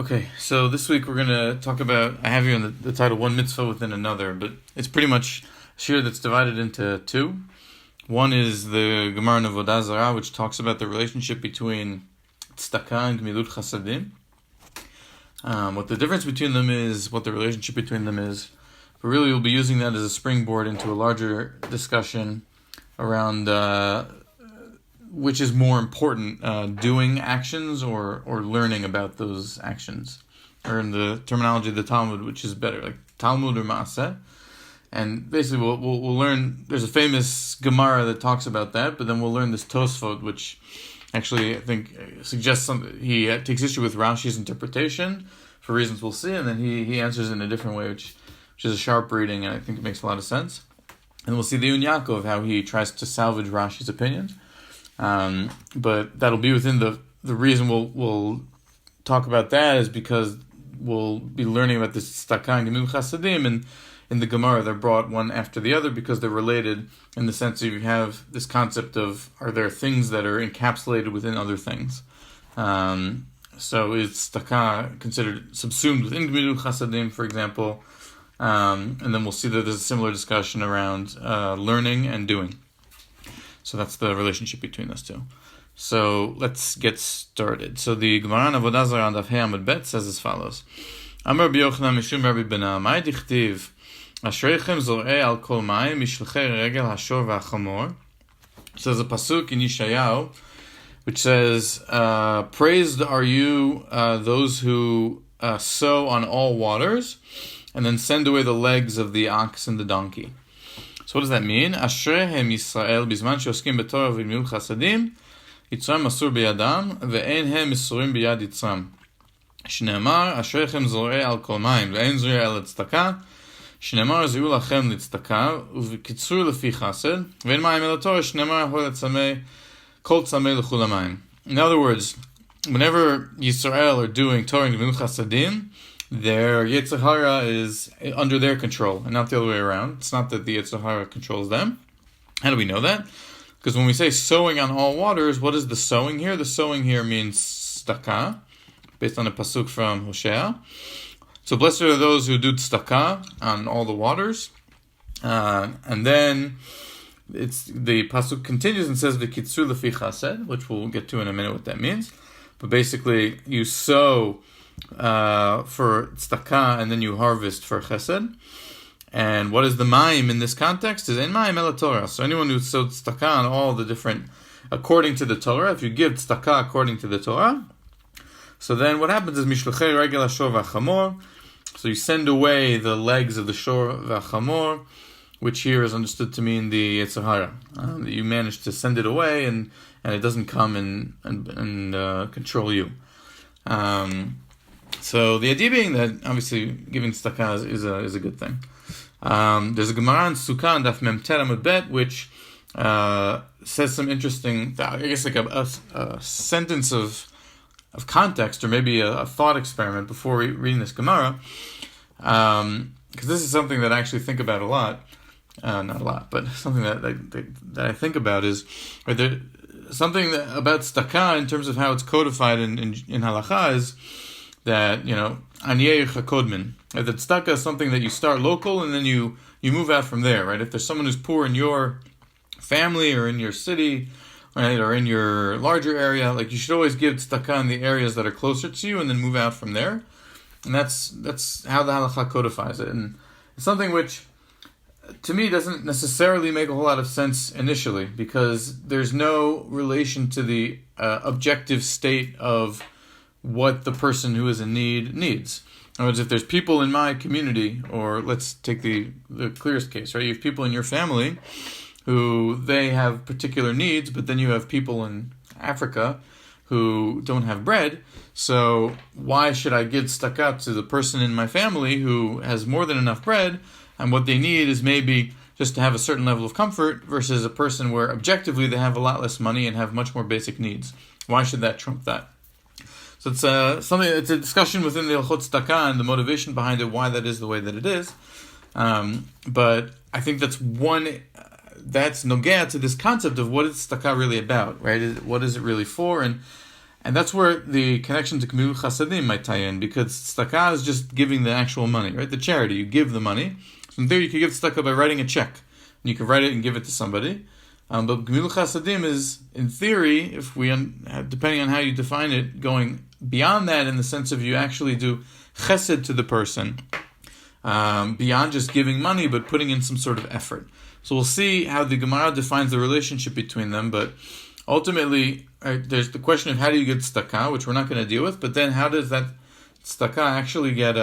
Okay, so this week we're going to talk about, I have here in the title, one mitzvah within another, but it's pretty much a shir that's divided into two. One is the Gemara in Avodah Zarah, which talks about the relationship between tzedakah and gemilut chasadim. What the difference between them is, what the relationship between them is. But really we'll be using that as a springboard into a larger discussion around which is more important, doing actions or learning about those actions. Or in the terminology of the Talmud, which is better, like Talmud or Maaseh. And basically we'll learn, there's a famous Gemara that talks about that, but then we'll learn this Tosfot, which actually I think suggests something. He takes issue with Rashi's interpretation for reasons we'll see, and then he answers in a different way, which is a sharp reading, and I think it makes a lot of sense. And we'll see the Un Yaakov, how he tries to salvage Rashi's opinion. But that'll be within the reason we'll talk about that is because we'll be learning about this tzedakah and gemilut chasadim, and in the Gemara they're brought one after the other because they're related in the sense that you have this concept of, are there things that are encapsulated within other things? So is tzedakah considered subsumed within gemilut chasadim, for example? And then we'll see that there's a similar discussion around learning and doing. So that's the relationship between those two. So let's get started. So the Gemara in Avodah Zarah on Daf Hey Amud Bet says as follows: Amar Rabbi Yochanan mishum Rabbi Benah, Mai dichtiv Ashreichem zorei al kol mayim mishlechei regel hashor v'achamor. So there's a pasuk in Yeshayahu which says, "Praised are you, those who sow on all waters, and then send away the legs of the ox and the donkey." So what does that mean? Ashrehem Yisrael bizman sheoskim b'torah v'gemilut chasadim, Ytzrem masur biyadam, ve'en hem misurim biyad Ytzrem. Shneimar ashrechem zorei al kol mayim, ve'en zorei al tzedakah. Shneimar ziu lachem litzedakah, u'v'kitzur lefi chased, ve'en mayim el Torah. Shneimar hol tzamei kol tzamei l'chul hamayim. In other words, whenever Yisrael are doing Torah and gemilut chasadim, their Yetzirah is under their control, and not the other way around. It's not that the Yetzirah controls them. How do we know that? Because when we say sowing on all waters, what is the sowing here? The sowing here means tzedakah, based on a pasuk from Hosea. So blessed are those who do tzedakah on all the waters. And then the pasuk continues and says v'kitzur lefi chased, which we'll get to in a minute what that means. But basically, you sow for tzedakah, and then you harvest for chesed. And what is the mayim in this context? Is ein mayim el Torah. So anyone who sowed tzedakah on all the different, according to the Torah, if you give tzedakah according to the Torah, so then what happens is mishlechei regel hashor v'achamor. So you send away the legs of the shor v'achamor, which here is understood to mean the Yetzirah. That you manage to send it away, and it doesn't come and control you. So the idea being that obviously giving tzedakah is a good thing. There's a Gemara in Sukkah and Daf Mem Tet Amud Bet which says some interesting, I guess like a sentence of context, or maybe a thought experiment before reading this Gemara, because this is something that I actually think about a lot. Not a lot, but something that I think about is, something about tzedakah in terms of how it's codified in halakha is that, aniyei chakodmin. That tzedakah is something that you start local and then you move out from there, right? If there's someone who's poor in your family or in your city, right, or in your larger area, like you should always give tzedakah in the areas that are closer to you and then move out from there. And that's how the halakha codifies it. And it's something which, to me, doesn't necessarily make a whole lot of sense initially, because there's no relation to the objective state of what the person who is in need needs. In other words, if there's people in my community, or let's take the clearest case, right? You have people in your family who they have particular needs, but then you have people in Africa who don't have bread. So why should I give tzedakah to the person in my family who has more than enough bread, and what they need is maybe just to have a certain level of comfort, versus a person where objectively they have a lot less money and have much more basic needs? Why should that trump that? So it's it's a discussion within the Hilchot Tzedakah and the motivation behind it, why that is the way that it is. But I think that's nogea to this concept of what is tzedakah really about, right? What is it really for? And And that's where the connection to Gemilut Chasadim might tie in, because tzedakah is just giving the actual money, right? The charity, you give the money. So in theory, you could give tzedakah by writing a check. And you can write it and give it to somebody. But Gemilut Chasadim is, in theory, if we depending on how you define it, going beyond that in the sense of you actually do chesed to the person, beyond just giving money, but putting in some sort of effort. So we'll see how the Gemara defines the relationship between them, but ultimately, there's the question of how do you get tzedakah, which we're not going to deal with, but then how does that tzedakah actually get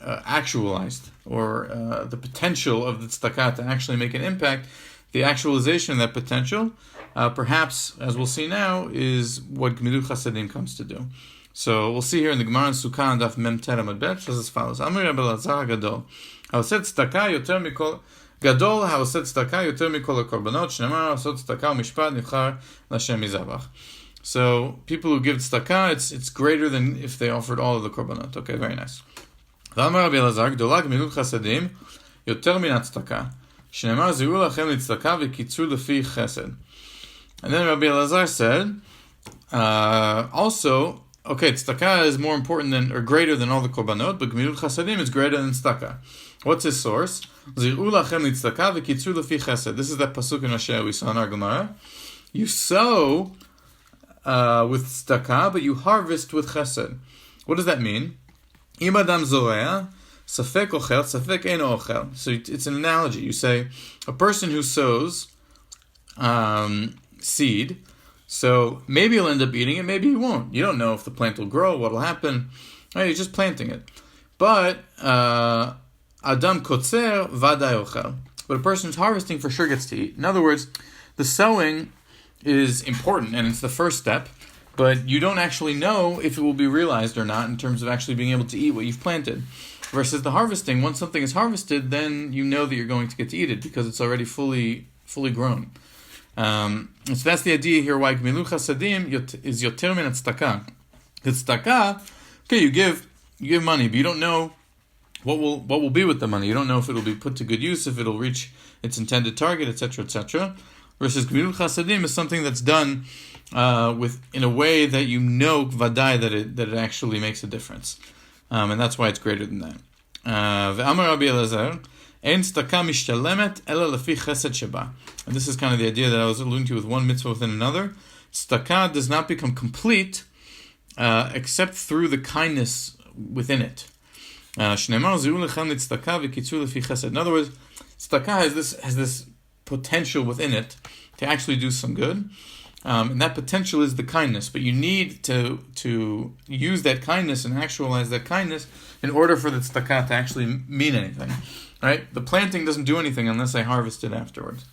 actualized, or the potential of the tzedakah to actually make an impact, the actualization of that potential, perhaps, as we'll see now, is what Gemilut Chasadim comes to do. So we'll see here in the Gemara in Sukkah and Daf Mem Tet Amud Bet, says as follows: Amar Rabbi Elazar Gadol, Haoseh tzedakah yoter mikol Gadol haoseh tzedakah yoter mikol hakorbanot, shneimar haoseh tzedakah u'mishpat nivchar l'Hashem mizabach. So people who give tzedakah, it's greater than if they offered all of the korbanot. Okay, very nice. V'amar Rabbi Elazar Gdola Gemilut Chasadim yoter min hatzedakah, shneimar ziru lachem litzedakah v'kitzur lefi chesed. And then Rabbi Elazar said, also, okay, tzedakah is more important than, or greater than all the korbanot, but Gemilut Chasadim is greater than tzedakah. What's his source? This is that pasuk in Rashi we saw in our Gemara. You sow with tzedakah, but you harvest with chesed. What does that mean? Im adam zorea, safek ochel, safek eino ochel. So it's an analogy. You say, a person who sows seed, so maybe he'll end up eating it, maybe he won't. You don't know if the plant will grow, what will happen. Right, you're just planting it. But Adam kotzer vaday ochel. But a person who's harvesting for sure gets to eat. In other words, the sowing is important, and it's the first step, but you don't actually know if it will be realized or not in terms of actually being able to eat what you've planted. Versus the harvesting, once something is harvested, then you know that you're going to get to eat it because it's already fully grown. And so that's the idea here why Gemilut Chasadim is yoter min tzedakah. Because tzedakah, okay, you give money, but you don't know what will be with the money. You don't know if it'll be put to good use, if it'll reach its intended target, etc., etc. Versus Gemilut Chasadim is something that's done in a way that you know vaday that it actually makes a difference, and that's why it's greater than that. Ve'amar Rabbi Elazar, ein tzedakah mishtalemet ela lefi chesed sheba. And this is kind of the idea that I was alluding to with one mitzvah within another. Tzedakah does not become complete except through the kindness within it. In other words, tzedakah has this potential within it to actually do some good, and that potential is the kindness. But you need to use that kindness and actualize that kindness in order for the tzedakah to actually mean anything. Right? The planting doesn't do anything unless I harvest it afterwards.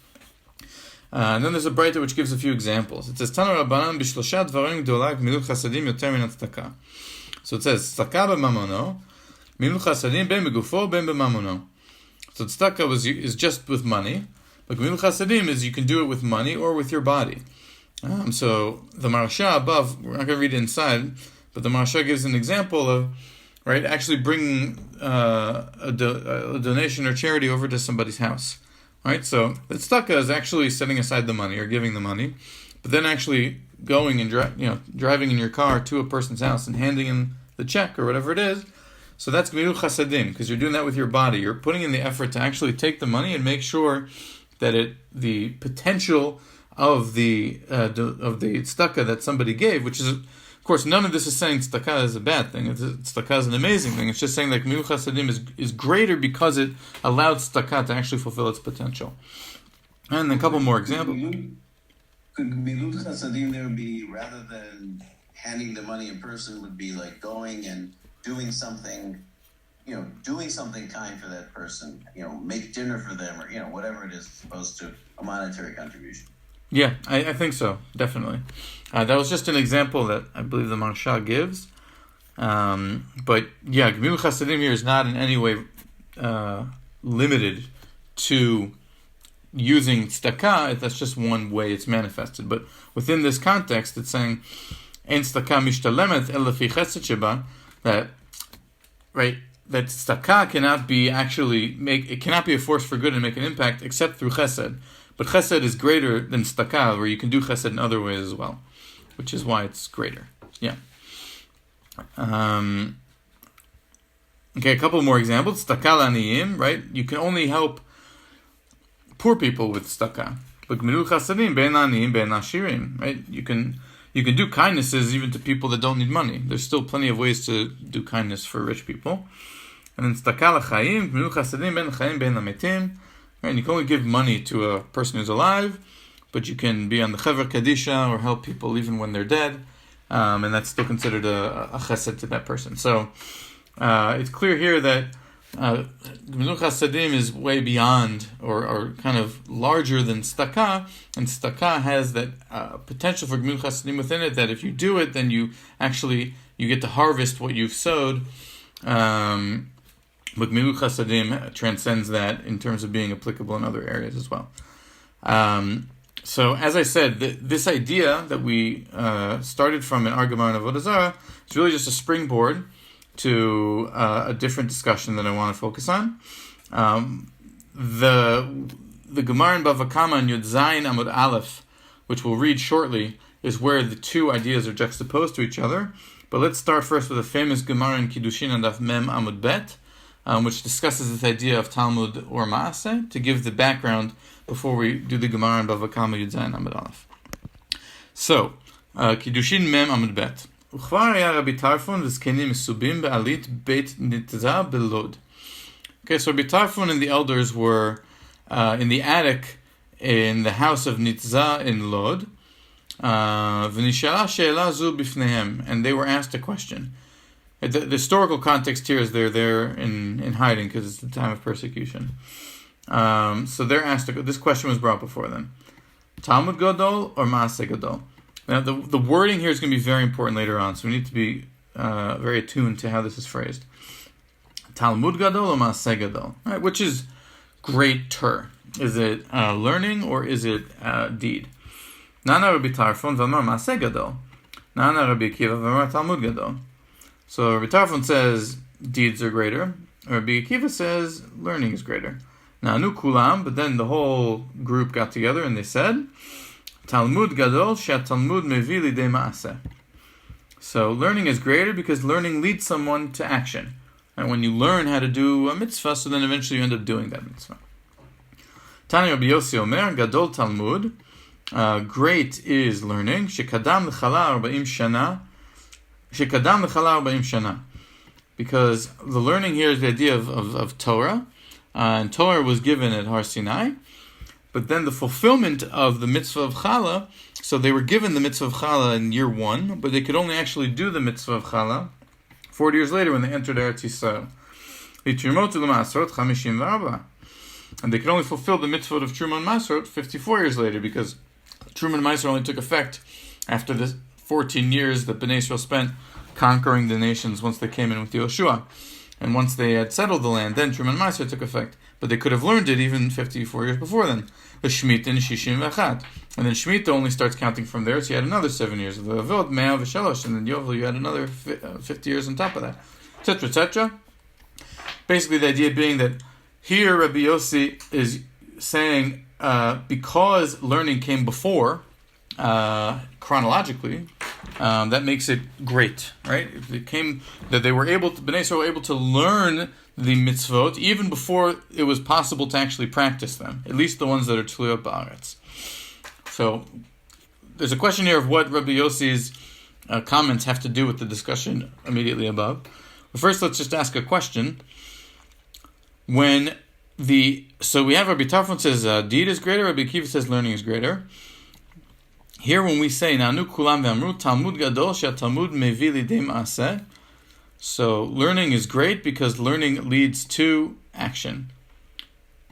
And then there's a Braita which gives a few examples. It says, Tana Rabbanan b'shlosha dvarim gdola gemilut chasadim yoter min tzedakah. So it says, tzedakah b'mamono, gemilut chasadim ben begufo ben b'mamono. So tzedakah is just with money, but gemilut chasadim is you can do it with money or with your body. So the Maharsha above, we're not going to read it inside, but the Maharsha gives an example of actually bringing a donation or charity over to somebody's house. Right, so the tzedakah is actually setting aside the money or giving the money, but then actually going and driving in your car to a person's house and handing in the check or whatever it is. So that's gemilut chasadim, because you're doing that with your body. You're putting in the effort to actually take the money and make sure that the potential of the tzedakah that somebody gave, which is, of course, none of this is saying tzedakah is a bad thing. Tzedakah is an amazing thing. It's just saying that gemilut chasadim is greater because it allowed tzedakah to actually fulfill its potential. And a couple more examples. Could gemilut chasadim there be, rather than handing the money in person, would be like going and doing something kind for that person, make dinner for them, or whatever it is, as opposed to a monetary contribution. Yeah, I think so, definitely. That was just an example that I believe the Maharsha gives. But yeah, Gemilut Chasadim here is not in any way limited to using tzedakah. That's just one way it's manifested. But within this context, it's saying, Ein tzedakah mishtalemet el lefi chesed sheba, that tzedakah cannot be it cannot be a force for good and make an impact except through chesed. But chesed is greater than tzedakah, where you can do chesed in other ways as well, which is why it's greater. Yeah. Okay, a couple more examples. Stakal aniyim, right? You can only help poor people with staka. Right? You can do kindnesses even to people that don't need money. There's still plenty of ways to do kindness for rich people. And then stakal achayim, gmilu chasadim ben chayim ben lametim. Right? And you can only give money to a person who's alive, but you can be on the Chevra Kadisha or help people even when they're dead. And that's still considered a chesed to that person. So it's clear here that Gemilut Chasadim is way beyond or kind of larger than Staka, and Staka has that potential for Gemilut Chasadim within it, that if you do it, then you get to harvest what you've sowed. But Gemilut Chasadim transcends that in terms of being applicable in other areas as well. So, as I said, this idea that we started from in our Gemara in Avodah Zarah is really just a springboard to a different discussion that I want to focus on. The Gemara in Bava Kama in Yud Zayin Amud Aleph, which we'll read shortly, is where the two ideas are juxtaposed to each other. But let's start first with a famous Gemara in Kiddushin and Daf Mem Amud Bet, which discusses this idea of Talmud or Maaseh, to give the background before we do the Gemara in Bava Kama Yud Zayin Amud Aleph. So, Kiddushin Mem Amud Bet. וכבר היה רבי טרפון וזקנים מסובים בעלית בית ניתזה בלוד. Okay, so Rabbi Tarfon and the elders were in the attic in the house of Nitzah in Lod. ונשאלה שאלה זו בפניהם, and they were asked a question. The historical context here is they're there in hiding because it's the time of persecution. So they're asked, this question was brought before them. Talmud Gadol or Maaseh Gadol? Now, the wording here is going to be very important later on, so we need to be very attuned to how this is phrased. Talmud Gadol or Maaseh Gadol? Right, which is greater? Is it learning or is it deed? Nana Rabbi Tarfon v'amar Maaseh Gadol. Nana Rabbi Akiva v'amar Talmud Gadol. So Rabbi Tarfon says deeds are greater. Rabbi Akiva says learning is greater. Nanu kulam, but then the whole group got together and they said, Talmud Gadol she'Talmud mevi lidei ma'aseh. So learning is greater because learning leads someone to action. And when you learn how to do a mitzvah, so then eventually you end up doing that mitzvah. Tani Rabbi Yossi Omer, Gadol Talmud, great is learning, shekadam l'chala 40 shana, shekadam l'chala 40 shana. Because the learning here is the idea of Torah, and Torah was given at Har Sinai. But then the fulfillment of the mitzvah of Chala, so they were given the mitzvah of Chala in year 1, but they could only actually do the mitzvah of Chala 40 years later when they entered Eretz Yisrael. And they could only fulfill the mitzvah of Truma and Masrot 54 years later, because Truma and Masrot only took effect after the 14 years that Bnei Yisrael spent conquering the nations once they came in with Yoshua. And once they had settled the land, then Truma and Masrot took effect. But they could have learned it even 54 years before then. The Shemitah and Shishim V'Achat. And then Shemitah only starts counting from there, so you had another 7 years. The Avod, Mea V'Shalosh, and then Yovel, you had another 50 years on top of that. Etc., etc. Basically, the idea being that here Rabbi Yossi is saying, because learning came before, chronologically, that makes it great, right? If it came that they were able to, Bnei Yisrael were able to learn the mitzvot even before it was possible to actually practice them, at least the ones that are Tluyot Ba'aretz. So there's a question here of what Rabbi Yossi's comments have to do with the discussion immediately above. But first, let's just ask a question. So we have Rabbi Tarfon says deed is greater, Rabbi Akiva says learning is greater. Here when we say Nanu kulam ve'amru Talmud gadol she'Talmud mevi lidei ma'aseh, so learning is great because learning leads to action.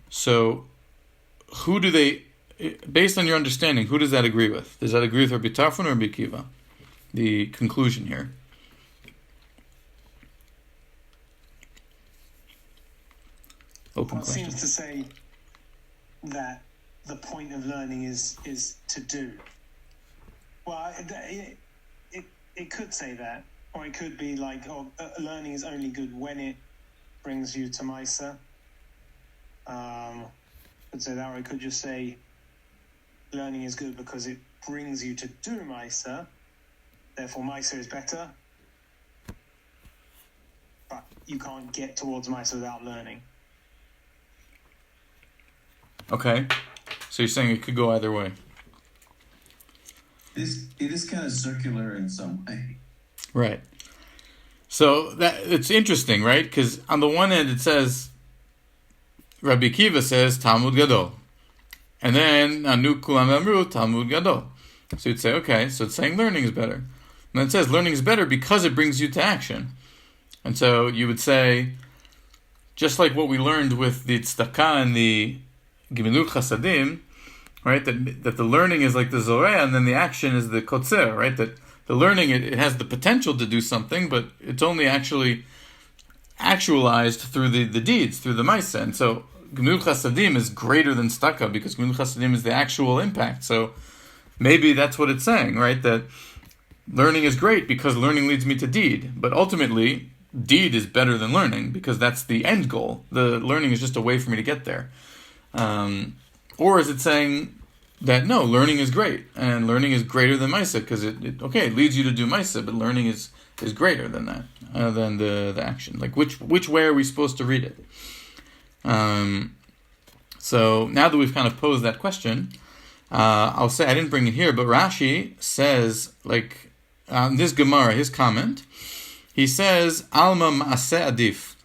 So who do they, based on your understanding, who does that agree with? Does that agree with Rabbi Tarfon or Rabbi Akiva? The conclusion here. Open question. It seems to say that the point of learning is to do. Well, it could say that, or it could be like, learning is only good when it brings you to Maisa. Could say that, or it could just say learning is good because it brings you to do Maisa. therefore Maisa is better. But you can't get towards Maisa without learning. Okay. So you're saying it could go either way. It is kind of circular in some way. Right. So that it's interesting, right? Because on the one hand it says, Rabbi Akiva says Talmud Gadol, and then Anu Kulam Amru Talmud Gadol. So you'd say, okay, so it's saying learning is better. And then it says learning is better because it brings you to action. And so you would say, just like what we learned with the tzedakah and the Gemilut Chasadim, right? That the learning is like the Zoreh, and then the action is the Kotzer, right? That the learning, it has the potential to do something, but it's only actually actualized through the deeds, through the Maisa. And so Gemilut Chasadim is greater than tzedakah because Gemilut Chasadim is the actual impact. So maybe that's what it's saying, right? That learning is great because learning leads me to deed, but ultimately deed is better than learning because that's the end goal. The learning is just a way for me to get there. Or is it saying that no, learning is great and learning is greater than Maisa because it leads you to do Maisa, but learning is greater than that, than the action. Like which way are we supposed to read it? So now that we've kind of posed that question, I'll say I didn't bring it here, but Rashi says, like on this Gemara, his comment, he says Alma Maaseh Adif.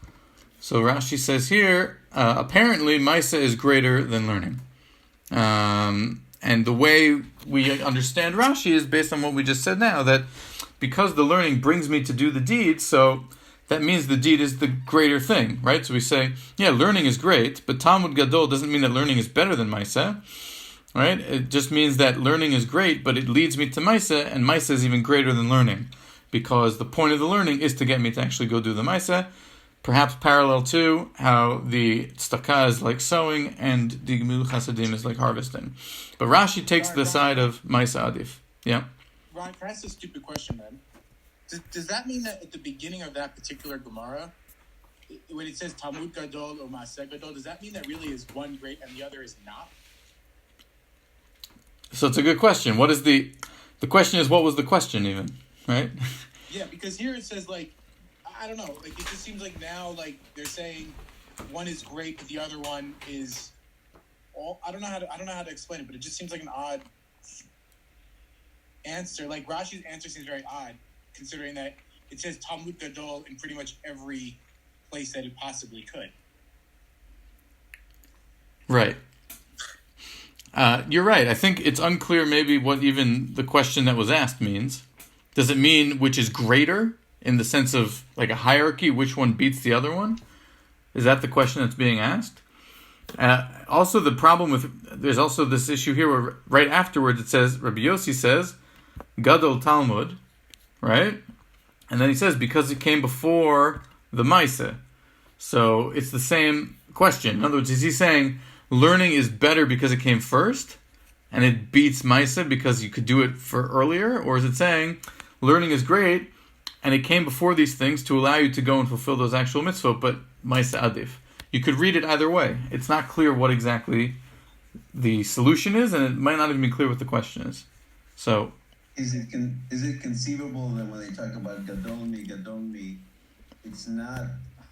So Rashi says here, apparently Maisa is greater than learning. And the way we understand Rashi is based on what we just said now, that because the learning brings me to do the deed, so that means the deed is the greater thing, right? So we say, yeah, learning is great, but Talmud Gadol doesn't mean that learning is better than Maisa, right? It just means that learning is great, but it leads me to Maisa, and Maisa is even greater than learning, because the point of the learning is to get me to actually go do the Maisa, perhaps parallel to how the tzedakah is like sowing and the Gemilut Chasadim is like harvesting. But Rashi takes the side of Maisa Adif. Yeah? Ron, can I ask a stupid question then? Does that mean that at the beginning of that particular Gemara, when it says Talmud Gadol or Maaseh Gadol, does that mean that really is one great and the other is not? So it's a good question. What is the question is, what was the question even, right? Yeah, because here it says, like, I don't know, like, it just seems like now, like, they're saying one is great, but the other one is I don't know how to explain it, but it just seems like an odd answer. Like, Rashi's answer seems very odd, considering that it says Talmud Gadol in pretty much every place that it possibly could. Right. You're right. I think it's unclear maybe what even the question that was asked means. Does it mean which is greater in the sense of like a hierarchy, which one beats the other one? Is that the question that's being asked? Also, the problem with, there's also this issue here where right afterwards it says, Rabbi Yossi says, Gadol Talmud, right? And then he says, because it came before the Maisa. So it's the same question. In other words, is he saying learning is better because it came first and it beats Maisa because you could do it for earlier? Or is it saying learning is great and it came before these things to allow you to go and fulfill those actual mitzvot, but Maisa Adif? You could read it either way. It's not clear what exactly the solution is, and it might not even be clear what the question is. So, is it conceivable that when they talk about gadolmi, it's not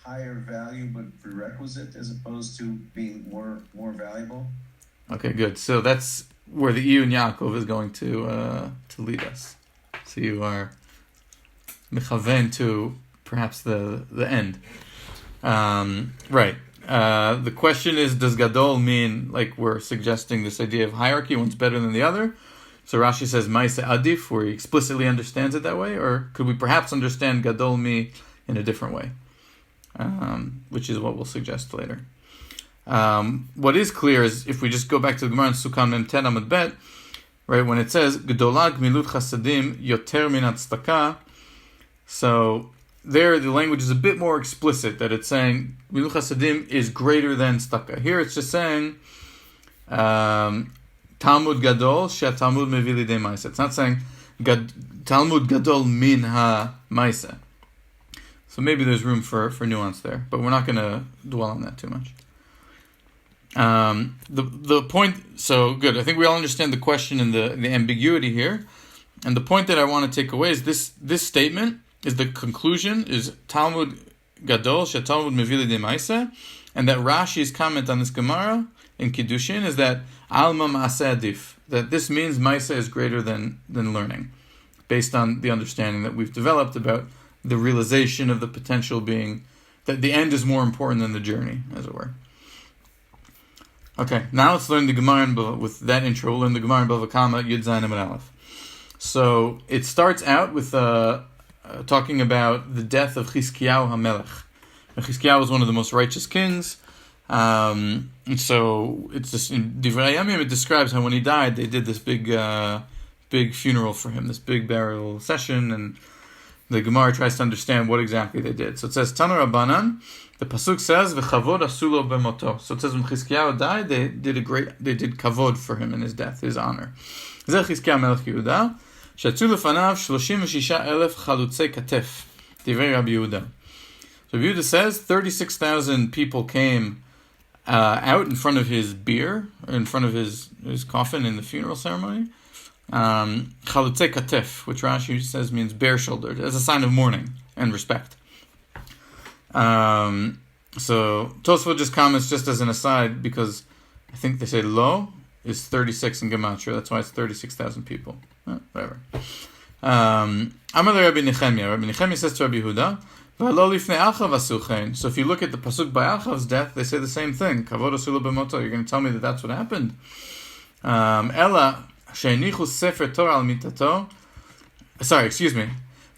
higher value but prerequisite as opposed to being more valuable? Okay, good. So that's where the Iyun Yaakov is going to lead us. So you are mechaven to perhaps the end. Right. The question is, does Gadol mean, like we're suggesting this idea of hierarchy, one's better than the other? So Rashi says Maisa Adif, where he explicitly understands it that way, or could we perhaps understand Gadol mi in a different way? Which is what we'll suggest later. What is clear is, if we just go back to the Gemara in Sukkah Mem Ten Amud Bet, right, when it says Gdola Gmilut Chasadim Yoter Min Tzedakah, so there the language is a bit more explicit, that it's saying Gmilut Chasadim is greater than tzedakah. Here it's just saying Talmud Gadol She Talmud Mevi Lidei Maisa. It's not saying Talmud Gadol Min Ha Maisa. So maybe there's room for nuance there, but we're not going to dwell on that too much. The point, so good. I think we all understand the question and the ambiguity here. And the point that I want to take away is this statement is the conclusion, is Talmud Gadol, Talmud Mevili de Maisa, and that Rashi's comment on this Gemara in Kiddushin is that Alma Maaseh Adif, that this means Maisa is greater than learning, based on the understanding that we've developed about the realization of the potential being that the end is more important than the journey, as it were. Okay, now let's learn the Gemara with that intro. We'll learn the Gemara in Bava Kama, Yud Zayin Amud Aleph. So it starts out with talking about the death of Chizkiyahu HaMelech. Chizkiyahu was one of the most righteous kings. And so it's just in Divrei Yamim, it describes how when he died, they did this big funeral for him, this big burial session, and the Gemara tries to understand what exactly they did. So it says, Tanu Rabbanan, the pasuk says, "V'chavod asulo b'moto." So it says when Chizkiyahu died, they did kavod for him in his death, his honor. Zeh Chizkiyahu Melech Yehuda, shatzu lefanav 36,000 chalutzei katef. Divrei Rabbi Yehuda. So Yehuda says 36,000 people came out in front of his bier, in front of his coffin in the funeral ceremony. Chalutzei katef, which Rashi says means bare-shouldered, as a sign of mourning and respect. So Tosfot just comments just as an aside, because I think they say lo is 36 in Gematria, that's why it's 36,000 people. Whatever. Amar Rabbi Nechemia. Rabbi Nechemia says to Rabbi Yehuda, V'alo lifnei Achav asu chen. So if you look at the pasuk by Achav's death, they say the same thing. Kavod asulo b'moto. You're going to tell me that that's what happened. Ela she'enichu sefer Torah al mitato. Sorry, excuse me.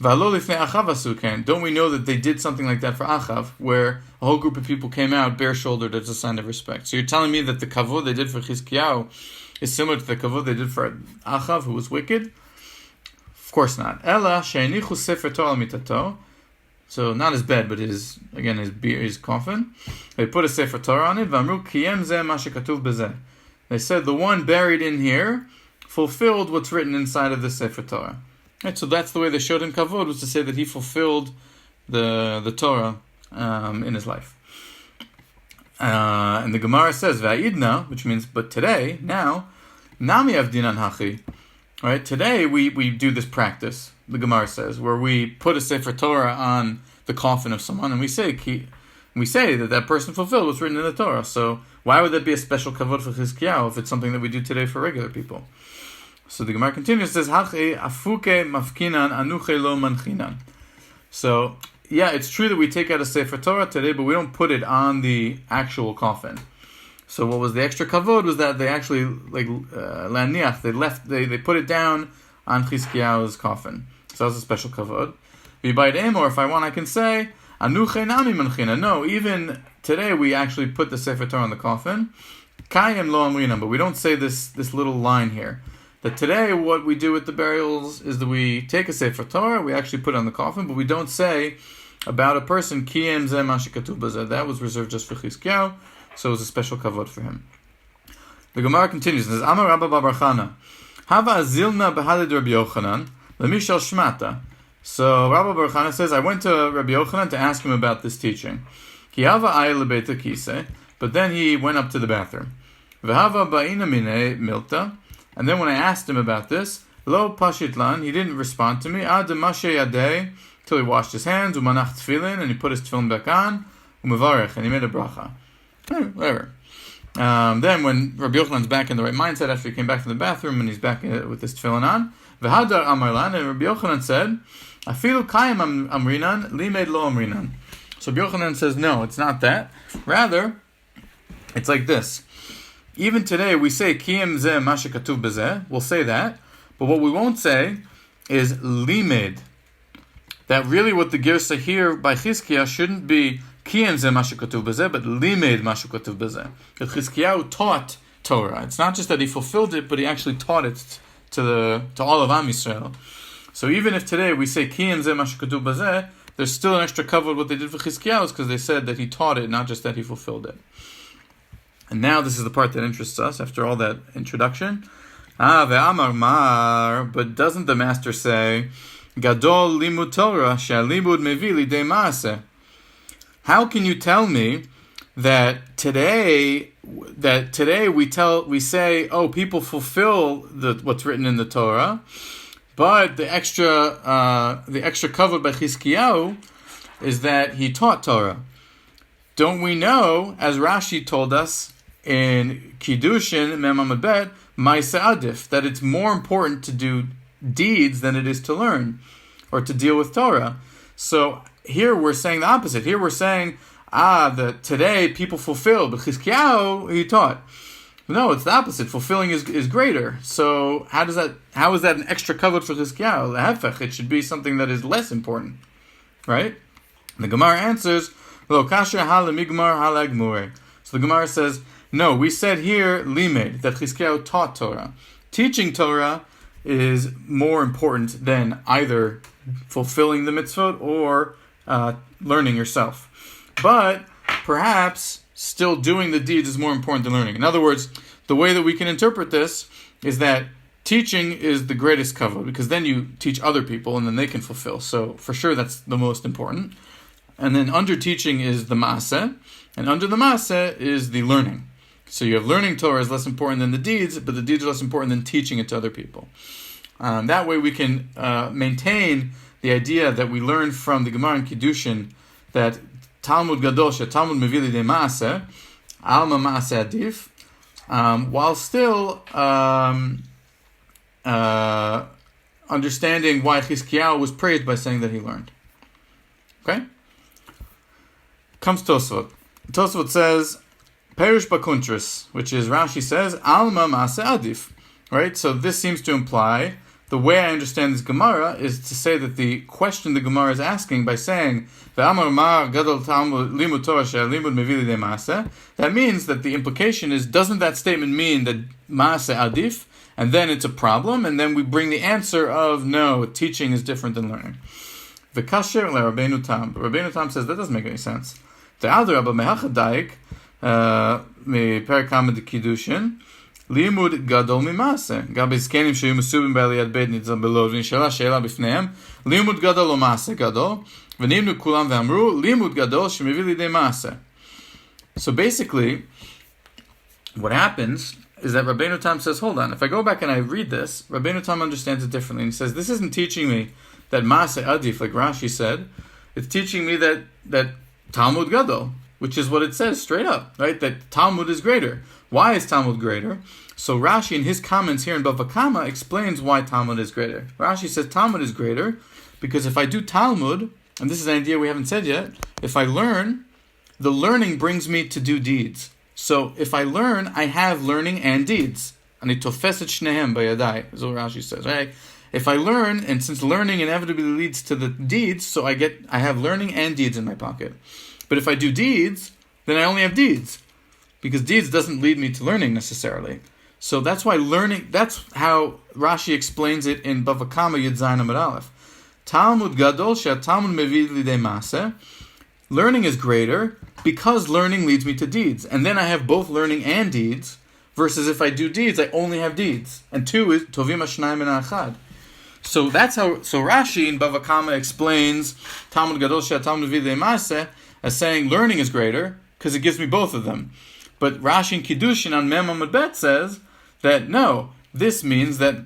V'alo lifnei Achav asu chen. Don't we know that they did something like that for Achav, where a whole group of people came out bare-shouldered as a sign of respect? So you're telling me that the kavod they did for Chizkiyahu is similar to the kavod they did for Achav, who was wicked? Of course not. Ela she'enichu sefer Torah al mitato. So not his bed, but his coffin. They put a Sefer Torah on it. V'amru kiyem zeh ma shekatuv bezeh. They said the one buried in here fulfilled what's written inside of the Sefer Torah. Right, so that's the way they showed him kavod, was to say that he fulfilled the Torah in his life. And the Gemara says va'idna, which means but today, now, nami avdinan hachi. Right, today we do this practice, the Gemara says, where we put a Sefer Torah on the coffin of someone, and we say that person fulfilled what's written in the Torah. So why would that be a special kavod for Chizkiyahu if it's something that we do today for regular people? So the Gemara continues, says, Hachi afuke mafkinan anuche lo manchinan. So yeah, it's true that we take out a Sefer Torah today, but we don't put it on the actual coffin. So what was the extra kavod was that they actually, laniach, they put it down on Chizkiyahu's coffin. So that's a special kavod. Bidim, or if I want, I can say, anuche nami manchina. No, even today we actually put the Sefer Torah on the coffin. Kayem lo amrinam, but we don't say this little line here. That today what we do with the burials is that we take a Sefer Torah, we actually put it on the coffin, but we don't say about a person, kiyem zeh ma shekatuv bazeh. That was reserved just for Chizkiyahu. So it was a special kavod for him. The Gemara continues and says, Amar Rabba Bar Chana, Hava azilna b'halid Rabbi Yochanan, lemishal shmata. So Rabba Bar Chana says, I went to Rabbi Yochanan to ask him about this teaching. Ki hava ay lebeita kise, but then he went up to the bathroom. V'hava ba'ina mine milta, and then when I asked him about this, lo pashitlan, he didn't respond to me, ad mashe yadei, till he washed his hands, umanach tefillin, and he put his tefillin back on, umevarech, and he made a bracha. Whatever. Then when Rabbi Yochanan's back in the right mindset after he came back from the bathroom and he's back with his tefillin on, v'hadar amarlan, and Rabbi Yochanan said, afilu kayim amrinan, limed lo amrinan. So Rabbi Yochanan says, no, it's not that. Rather, it's like this. Even today we say, kiyem zeh ma shekatuv bezeh, we'll say that, but what we won't say is limed. That really what the Girsa here by Chizkiyahu shouldn't be Kiyem zeh mashu katuv bezeh, but limed mashu katuv bezeh. That Chizkiyahu taught Torah. It's not just that he fulfilled it, but he actually taught it to all of Am Yisrael. So even if today we say Kiyem zeh mashu katuv bezeh, there's still an extra cover of what they did for Chizkiyahu, because they said that he taught it, not just that he fulfilled it. And now this is the part that interests us after all that introduction. Ve'amar mar, but doesn't the master say Gadol limud Torah she'alimud mevi lidei ma'aseh? How can you tell me that today we say, oh, people fulfill what's written in the Torah, But the extra kavod by Chizkiyahu is that he taught Torah. Don't we know, as Rashi told us in Kiddushin, Mem Amud Bet, Ma'aseh Adif, that it's more important to do deeds than it is to learn, or to deal with Torah. So here we're saying the opposite. Here we're saying, that today people fulfill, but Chizkiyahu, he taught. No, it's the opposite. Fulfilling is greater. So how is that an extra kavod for Chizkiyahu? The hefech, it should be something that is less important. Right? The Gemara answers, Lo kasher halemigmar halagmure. So the Gemara says, no, we said here, limed, that Chizkiyahu taught Torah. Teaching Torah is more important than either fulfilling the mitzvot or learning yourself. But perhaps still doing the deeds is more important than learning. In other words, the way that we can interpret this is that teaching is the greatest kavod, because then you teach other people and then they can fulfill. So for sure that's the most important. And then under teaching is the maaseh, and under the maaseh is the learning. So you have learning Torah is less important than the deeds, but the deeds are less important than teaching it to other people. That way we can maintain the idea that we learn from the Gemara in Kiddushin that Talmud Gadol, Talmud Mevi Lidei Maaseh, Alma Maaseh Adif, while still understanding why Chizkiyahu was praised by saying that he learned. Okay? Comes Tosfot. Tosfot says, Perush Bakuntris, which is, Rashi says, Alma Maaseh Adif. Right? So this seems to imply, the way I understand this Gemara is to say that the question the Gemara is asking by saying, that means that the implication is, doesn't that statement mean that Maaseh Adif, and then it's a problem, and then we bring the answer of, no, teaching is different than learning. V'kasher leRabbeinu Tam. Rabbeinu Tam says, that doesn't make any sense. Te'adrabba mehachadaik, מפרק כמה דקידושין, לימוד גדול ממעשה. גם בזקנים שהיו מסובים בעליית בית נתזבלות, ונשאלה שאלה בפניהם, לימוד גדול או מעשה גדול, ונמנו כולם ואמרו, לימוד גדול שמביא לידי מעשה. So basically, what happens is that Rabbeinu Tam says, hold on, if I go back and I read this, Rabbeinu Tam understands it differently. And he says, this isn't teaching me that Maaseh Adif, like Rashi said, it's teaching me that Talmud Gadol, which is what it says straight up, right? That Talmud is greater. Why is Talmud greater? So Rashi, in his comments here in Bava Kama, explains why Talmud is greater. Rashi says Talmud is greater because if I do Talmud, and this is an idea we haven't said yet, if I learn, the learning brings me to do deeds. So if I learn, I have learning and deeds. Ani tofeset shnehem bayadai, is what Rashi says, right? If I learn, and since learning inevitably leads to the deeds, so I have learning and deeds in my pocket. But if I do deeds, then I only have deeds. Because deeds doesn't lead me to learning necessarily. So that's why learning, that's how Rashi explains it in Bava Kama Yud Zayin Amud Aleph. Talmud Gadol Talmud Mevi Lidei Maaseh. Learning is greater because learning leads me to deeds. And then I have both learning and deeds, versus if I do deeds, I only have deeds. And two is Tovim HaShnayim Min HaEchad. So that's how, so Rashi in Bava Kama explains Talmud Gadol Talmud Mevi Lidei Maaseh as saying learning is greater because it gives me both of them. But Rashi in Kiddushin on Mem Amud Bet says that no, this means that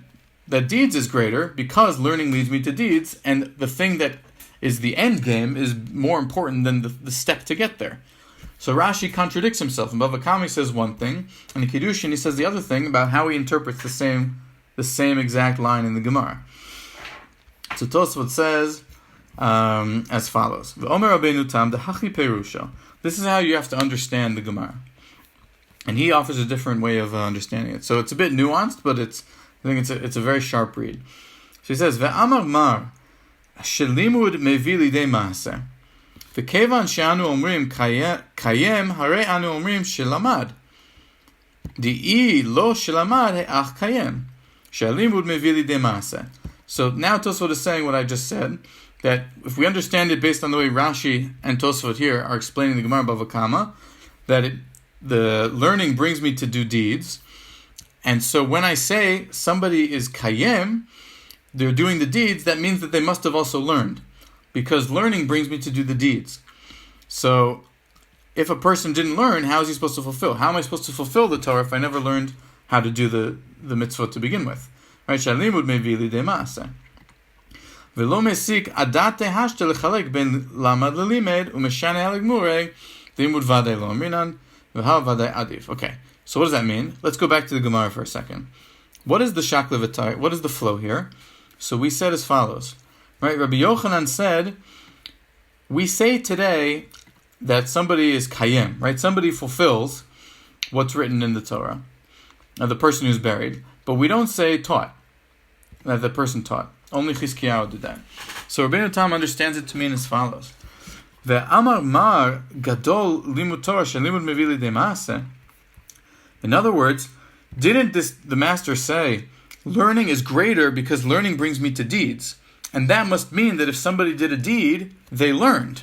deeds is greater because learning leads me to deeds, and the thing that is the end game is more important than the step to get there. So Rashi contradicts himself. In Bava Kama he says one thing, and in Kiddushin he says the other thing about how he interprets the same exact line in the Gemara. So Tosfot says as follows: V'omer Rabbeinu Tam dehachi perusha. This is how you have to understand the Gemara. And he offers a different way of understanding it. So it's a bit nuanced, but I think it's a very sharp read. So he says, "Ve'amar mar shelimud mevi lidei maaseh. Ve'kevan she'anu omrim kayem, harei anu omrim shelamad. Di'i lo shelamad he'ach kayem. She'limud mevi lidei maaseh." So now Tosfot is saying what I just said, that if we understand it based on the way Rashi and Tosfot here are explaining the Gemara Bava Kama, that the learning brings me to do deeds. And so when I say somebody is kayem, they're doing the deeds, that means that they must have also learned. Because learning brings me to do the deeds. So if a person didn't learn, how is he supposed to fulfill? How am I supposed to fulfill the Torah if I never learned how to do the mitzvot to begin with? Right? Shalimud mevi lidei maaseh. ולא מסיק עדת תהשת לחלק בין למד ללימד ומשנה על הגמורי לימוד ודאי לא אמרינן והא ודאי עדיף. Okay, so what does that mean? Let's go back to the Gemara for a second. What is the shakla? What is the flow here? So we said as follows, right? Rabbi Yochanan said, we say today that somebody is kayem, right? Somebody fulfills what's written in the Torah, the person who's buried, but we don't say taught, that the person taught. Only Chizkiyahu did that. So Rabbeinu Tam understands it to mean as follows: Ve'amar mar gadol limud Torah shelimud mevi lidei maaseh. In other words, didn't the master say, learning is greater because learning brings me to deeds? And that must mean that if somebody did a deed, they learned.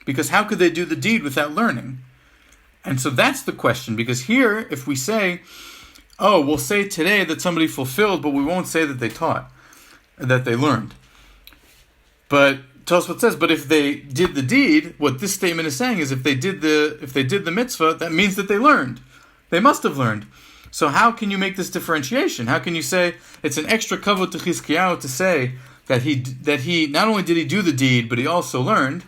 Because how could they do the deed without learning? And so that's the question, because here, if we say, oh, we'll say today that somebody fulfilled, but we won't say that they taught, that they learned. But Tosfot says, but if they did the deed, what this statement is saying is if they did the mitzvah, that means that they learned. They must have learned. So how can you make this differentiation? How can you say it's an extra kavod to Chizkiyahu to say that he not only did he do the deed, but he also learned,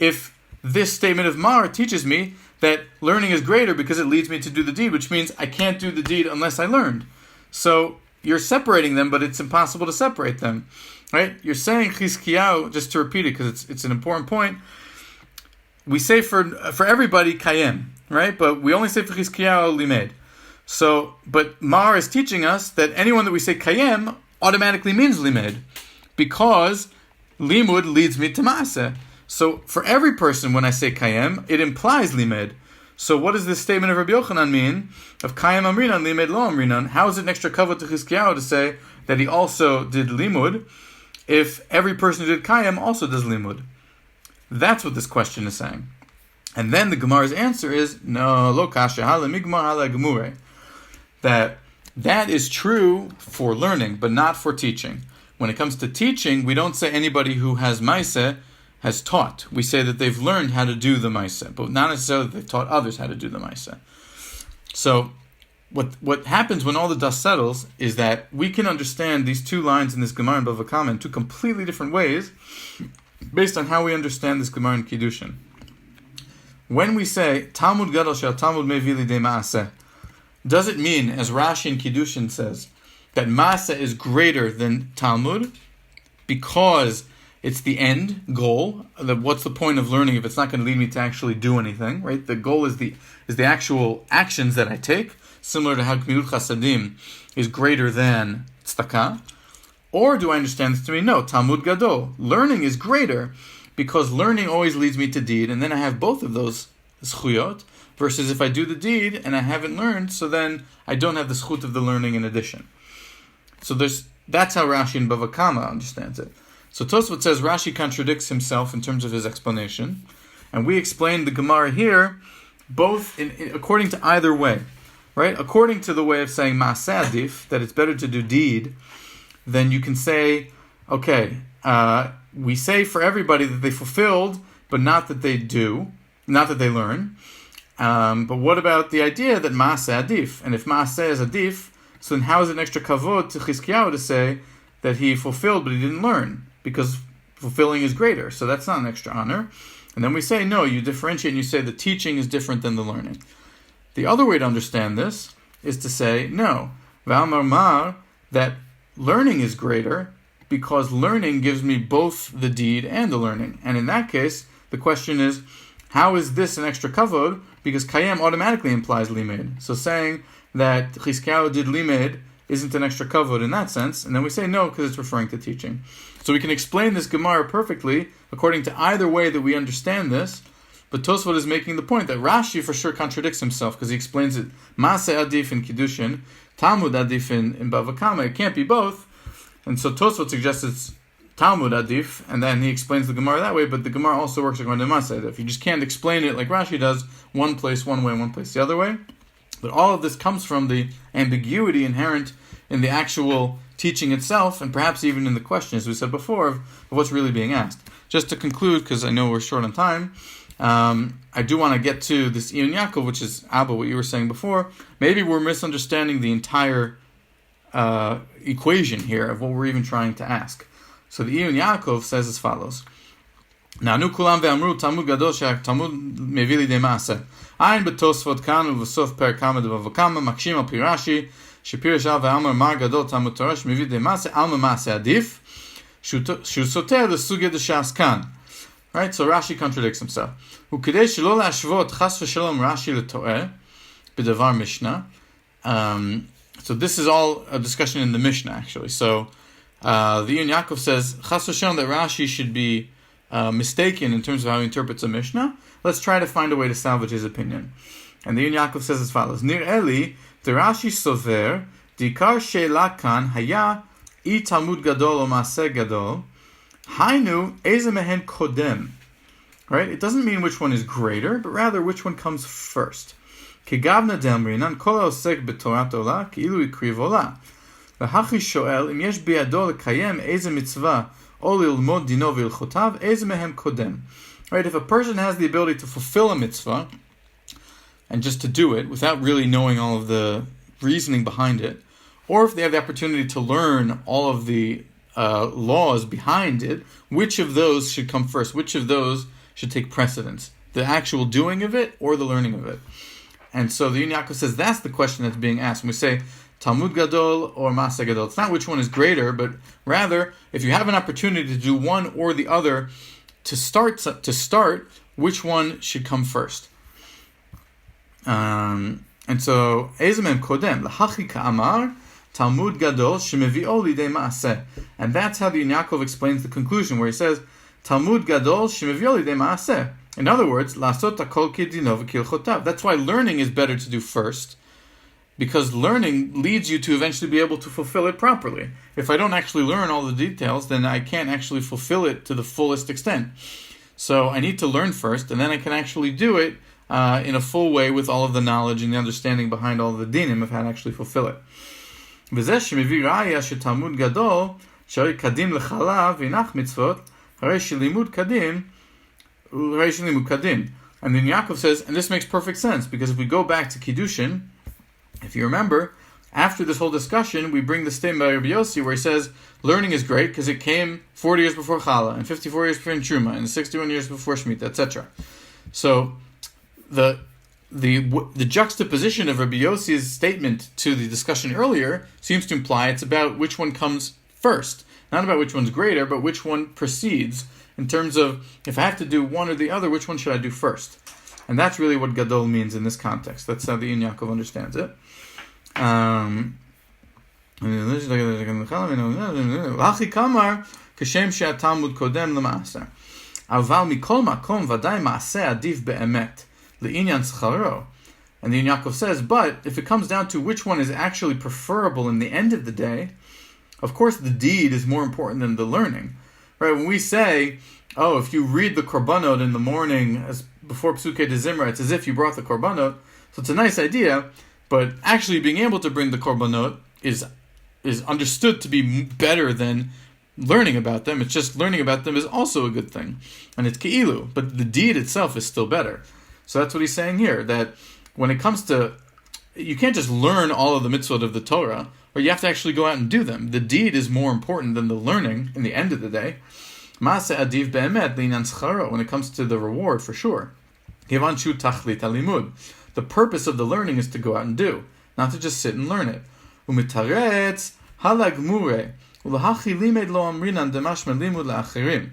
if this statement of Mar teaches me that learning is greater because it leads me to do the deed, which means I can't do the deed unless I learned. So you're separating them, but it's impossible to separate them, right? You're saying Chizkiyahu, just to repeat it because it's an important point, we say for everybody kayem, right? But we only say for Chizkiyahu limed. So, but Mar is teaching us that anyone that we say kayem automatically means limed, because limud leads me to maaseh. So for every person, when I say kayem, it implies limed. So what does this statement of Rabbi Yochanan mean? Of kayem amrinan, limed lo amrinan. How is it an extra kavod to Chizkiyahu to say that he also did limud, if every person who did kayem also does limud? That's what this question is saying. And then the Gemara's answer is, no, lo kasha, hala migmar hala gemure. That is true for learning, but not for teaching. When it comes to teaching, we don't say anybody who has maaseh has taught. We say that they've learned how to do the maaseh, but not necessarily that they've taught others how to do the maaseh. So what happens when all the dust settles is that we can understand these two lines in this Gemara and Bava Kama in two completely different ways based on how we understand this Gemara in Kiddushin. When we say Talmud Gadol shel Talmud mevi lidei maaseh, does it mean, as Rashi in Kiddushin says, that maaseh is greater than Talmud because it's the end goal? What's the point of learning if it's not going to lead me to actually do anything, right? The goal is the actual actions that I take, similar to how Gemilut Chasadim is greater than tzedakah. Or do I understand this to mean, no, Talmud Gadol, learning is greater because learning always leads me to deed, and then I have both of those zchuyot, versus if I do the deed and I haven't learned, so then I don't have the zchut of the learning in addition. So that's how Rashi in Bava Kama understands it. So Tosfot says Rashi contradicts himself in terms of his explanation, and we explained the Gemara here both according to either way, right? According to the way of saying Maaseh Adif, that it's better to do deed, then you can say, okay, we say for everybody that they fulfilled, but not that they do, not that they learn. But what about the idea that Maaseh Adif? And if Maaseh is Adif, so then how is it an extra kavod to Chizkiyahu to say that he fulfilled but he didn't learn? Because fulfilling is greater, so that's not an extra honor. And then we say, no, you differentiate and you say the teaching is different than the learning. The other way to understand this is to say, no, V'amar mar, that learning is greater because learning gives me both the deed and the learning. And in that case, the question is, how is this an extra kavod? Because kayem automatically implies limed. So saying that Chizkiyahu did limed isn't an extra kavod in that sense. And then we say no, because it's referring to teaching. So we can explain this Gemara perfectly according to either way that we understand this. But Tosfot is making the point that Rashi for sure contradicts himself, because he explains it Maaseh Adif in Kiddushin, Talmud Adif in Bava Kama. It can't be both. And so Tosfot suggests it's Talmud Adif, and then he explains the Gemara that way, but the Gemara also works according to Maaseh Adif. You just can't explain it like Rashi does, one place one way, one place the other way. But all of this comes from the ambiguity inherent in the actual teaching itself, and perhaps even in the question, as we said before, of what's really being asked. Just to conclude, because I know we're short on time, I do want to get to this Iyun Yaakov, which is, Abba, what you were saying before. Maybe we're misunderstanding the entire equation here of what we're even trying to ask. So the Iyun Yaakov says as follows. Na'anu kulam ve'amru Talmud gadol she'Talmud mevi lidei ma'aseh. Ayin b'tosfot kan u'v'sof per kama d'vavokama makshim al pirashi shepirish al ve'amar mar gadol Talmud Torah she'mevi lidei ma'aseh alma ma'aseh adif shu soter l'sugya d'shas kan. Right, so Rashi contradicts himself. U'kidei shelo la'ashvot chas v'shalom Rashi l'to'eh b'davar Mishnah. So this is all a discussion in the Mishnah, actually. So the Iyun Yaakov says chas v'shalom that Rashi should be mistaken in terms of how he interprets a Mishnah. Let's try to find a way to salvage his opinion. And the Iyun Yaakov says as follows: Nir Eli, the Rashi sover, dikar she'ela kan haya I Talmud gadol o maaseh gadol, hainu eze mehen kodem. Right? It doesn't mean which one is greater, but rather which one comes first. Kegavna demrinan kol haosek b'torat olah ki'ilu ikriv olah. V'hachi shoel im yesh bi'ado lekayem eze mitzvah o lilmod dino v'ilchotav eze mehem kodem. Right? If a person has the ability to fulfill a mitzvah and just to do it without really knowing all of the reasoning behind it, or if they have the opportunity to learn all of the laws behind it, which of those should come first? Which of those should take precedence? The actual doing of it or the learning of it? And so the Iyun Yaakov says that's the question that's being asked. When we say Talmud Gadol or Maaseh Gadol, it's not which one is greater, but rather, if you have an opportunity to do one or the other, to start, which one should come first? And so, Ezemem Kodem, L'hachi Ka'amar, Talmud Gadol, Shemevi'o Lidei Maaseh. And that's how the Iyun Yaakov explains the conclusion, where he says, Talmud Gadol, Shemevi'o Lidei Maaseh. In other words, Lasot Hakol Kidino V'Kilchotav. That's why learning is better to do first, because learning leads you to eventually be able to fulfill it properly. If I don't actually learn all the details, then I can't actually fulfill it to the fullest extent. So I need to learn first, and then I can actually do it in a full way with all of the knowledge and the understanding behind all of the dinim of how to actually fulfill it. וזה שמביא ראיה שתלמוד גדול, שהרי קדים לחלב והנח מצוות, הרי שלימוד קדים, הרי שלימוד קדים. And then Yaakov says, and this makes perfect sense, because if we go back to Kiddushin, if you remember, after this whole discussion, we bring the statement by Rabbi Yossi where he says, learning is great because it came 40 years before Chala, and 54 years before Truma, and 61 years before Shemitah, etc. So, the juxtaposition of Rabbi Yossi's statement to the discussion earlier seems to imply it's about which one comes first. Not about which one's greater, but which one precedes, in terms of, if I have to do one or the other, which one should I do first? And that's really what Gadol means in this context. That's how the Iyun Yaakov understands it. L'hachi kamar, kashem she'atalmud kodem l'ma'aser. Aval mikol makom vadai ma'aseh adif be'emet. L'inyan scharo. And the Iyun Yaakov says, but if it comes down to which one is actually preferable in the end of the day, of course the deed is more important than the learning. Right? When we say, oh, if you read the korbanot in the morning as before Psukei de Zimra, it's as if you brought the korbanot. So it's a nice idea, but actually being able to bring the korbanot is understood to be better than learning about them. It's just learning about them is also a good thing. And it's ke'ilu, but the deed itself is still better. So that's what he's saying here, that when it comes to, you can't just learn all of the mitzvot of the Torah, or you have to actually go out and do them. The deed is more important than the learning in the end of the day. Ma'aseh adiv be'emet l'inyan scharo, when it comes to the reward, for sure. Kivan shu tachlit halimud. The purpose of the learning is to go out and do, not to just sit and learn it. Umitaretz halagmure u'lahachi limed lo amrinan demashma limud la'achirim.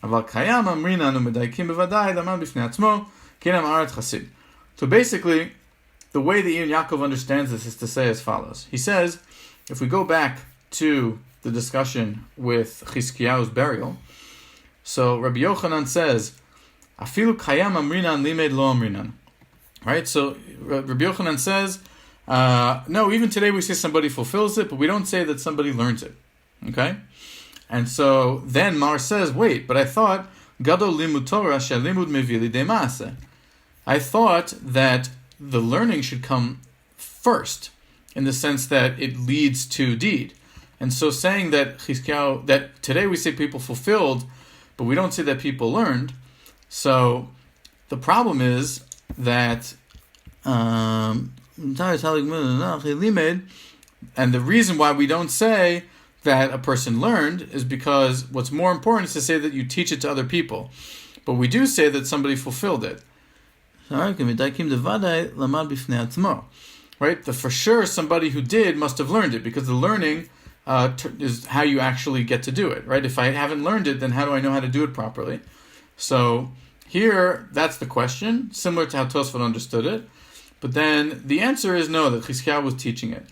Aval kayam amrinan u'medaikim bevadai laman b'fnei atzmo kinam aret chasid. So basically, the way the Iyun Yaakov understands this is to say as follows. He says, if we go back to the discussion with Chizkiyahu's burial, so Rabbi Yochanan says, Afilu kayam amrinan limed lo amrinan. Right? So Rabbi Yochanan says, no, even today we say somebody fulfills it, but we don't say that somebody learns it. Okay? And so then Mar says, wait, but I thought, Gadol limud Torah she'limud mevi lidei ma'aseh. I thought that the learning should come first, in the sense that it leads to deed. And so saying that Chizkiyahu, that today we say people fulfilled, but we don't say that people learned. So the problem is that and the reason why we don't say that a person learned is because what's more important is to say that you teach it to other people. But we do say that somebody fulfilled it. Right? That for sure somebody who did must have learned it, because the learning is how you actually get to do it. Right? If I haven't learned it, then how do I know how to do it properly? So here, that's the question, similar to how Tosfot understood it. But then the answer is no, that Chizkiyahu was teaching it.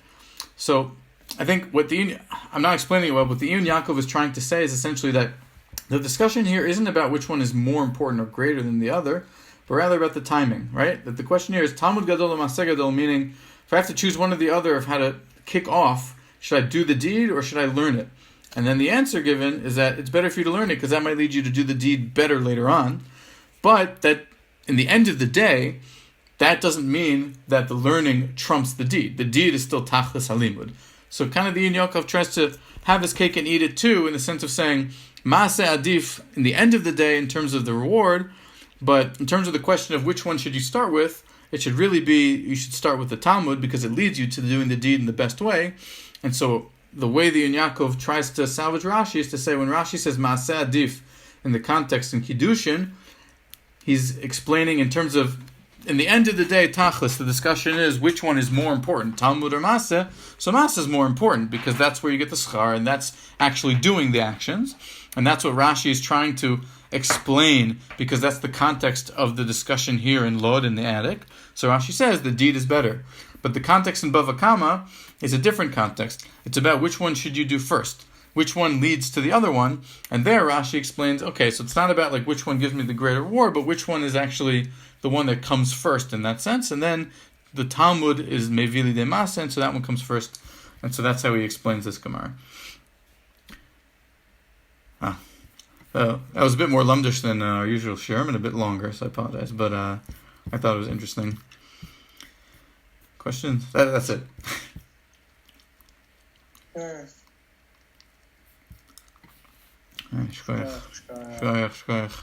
So I think I'm not explaining it well, but the Iyun Yaakov is trying to say is essentially that the discussion here isn't about which one is more important or greater than the other, but rather about the timing, right? That the question here is Talmud Gadol or Maseh Gadol, meaning if I have to choose one or the other of how to kick off, should I do the deed or should I learn it? And then the answer given is that it's better for you to learn it because that might lead you to do the deed better later on. But that in the end of the day, that doesn't mean that the learning trumps the deed. The deed is still tachlis halimud. So kind of the Iyun Yaakov tries to have his cake and eat it too, in the sense of saying, Maaseh adif in the end of the day in terms of the reward, but in terms of the question of which one should you start with, it should really be, you should start with the Talmud because it leads you to doing the deed in the best way. And so the way the Iyun Yaakov tries to salvage Rashi is to say, when Rashi says Maaseh adif in the context in Kiddushin, he's explaining in terms of, in the end of the day, Tachlis, the discussion is which one is more important, Talmud or Maaseh. So Maaseh is more important because that's where you get the schar and that's actually doing the actions. And that's what Rashi is trying to explain because that's the context of the discussion here in Lod in the attic. So Rashi says the deed is better. But the context in Bava Kama is a different context. It's about which one should you do first. Which one leads to the other one. And there Rashi explains, okay, so it's not about like which one gives me the greater reward, but which one is actually the one that comes first in that sense. And then the Talmud is Mevili de Maaseh, and so that one comes first. And so that's how he explains this Gemara. That was a bit more lumdish than our usual shirim and a bit longer, so I apologize. But I thought it was interesting. Questions? That's it. Shkoyach.